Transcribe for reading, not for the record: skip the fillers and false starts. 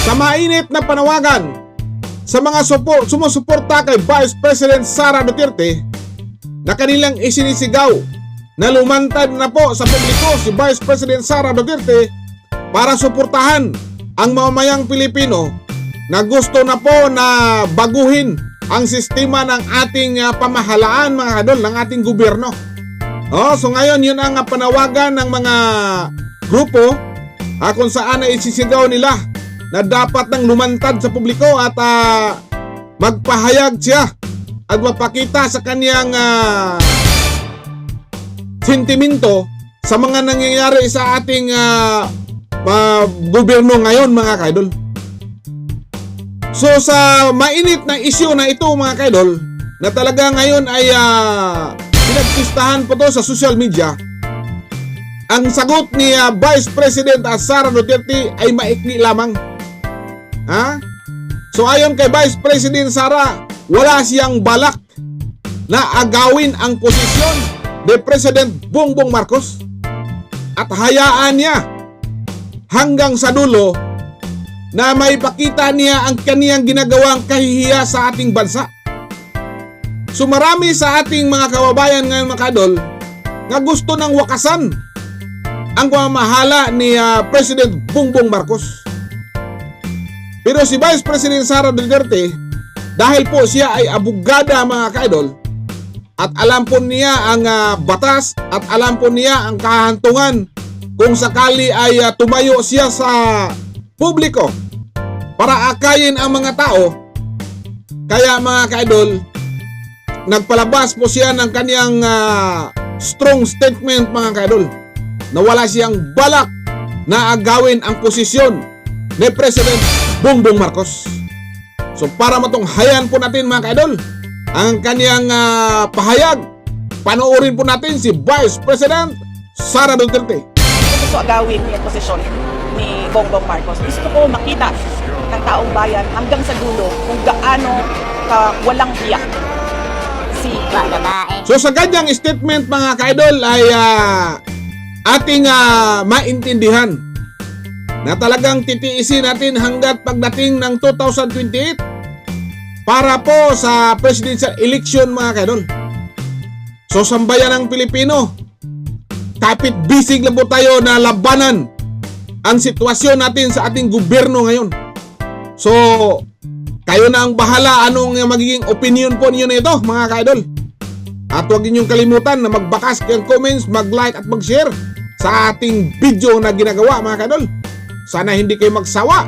Sa mainit na panawagan sa mga sumusuporta kay Vice President Sara Duterte na kanilang isinisigaw na lumantad na po sa publiko si Vice President Sara Duterte para suportahan ang mamamayang Pilipino na gusto na po na baguhin ang sistema ng ating pamahalaan, mga kadol, ng ating gobyerno. So ngayon yun ang panawagan ng mga grupo kung saan ay isisigaw nila na dapat nang lumantad sa publiko at magpahayag siya at mapakita sa kanyang sentimento sa mga nangyayari sa ating gobyerno ngayon, mga kaidol. So sa mainit na issue na ito, mga kaidol, na talaga ngayon ay pinagpistahan po to sa social media, ang sagot ni Vice President Sara Duterte ay maikli lamang. So ayon kay Vice President Sara, wala siyang balak na agawin ang posisyon ni President Bongbong Marcos at hayaan niya hanggang sa dulo na may pakita niya ang kaniyang ginagawang kahihiya sa ating bansa. So marami sa ating mga kababayan ngayon, mga kadol, na gusto nang wakasan ang pamamahala ni President Bongbong Marcos. Pero si Vice President Sara Duterte, dahil po siya ay abogada, mga kaidol, at alam po niya ang batas at alam po niya ang kahantungan kung sakali ay tumayo siya sa publiko para akayin ang mga tao. Kaya, mga kaidol, nagpalabas po siya ng kaniyang strong statement, mga kaidol, na wala siyang balak na agawin ang posisyon ni President Bongbong Marcos. So para matunghayan po natin, mga kaidol, ang kaniyang pahayag, panoorin po natin si Vice President Sara Duterte. Gusto agawin yung posisyon ni Bongbong Marcos. Gusto ko makita ng taong bayan hanggang sa dulo kung gaano walang hiya si babae. So sa ganyang statement, mga kaidol, ay ating maintindihan na talagang titiisin natin hanggat pagdating ng 2028 para po sa presidential election, mga kaidol. So sambayan ng Pilipino, kapit bisig lang po tayo na labanan ang sitwasyon natin sa ating gobyerno ngayon. So kayo na ang bahala anong magiging opinion po niyo nito, mga kaidol. At huwag ninyong kalimutan na magbakas kayong comments, mag-like at mag-share sa ating video na ginagawa, mga kaidol. Sana hindi kayo magsawa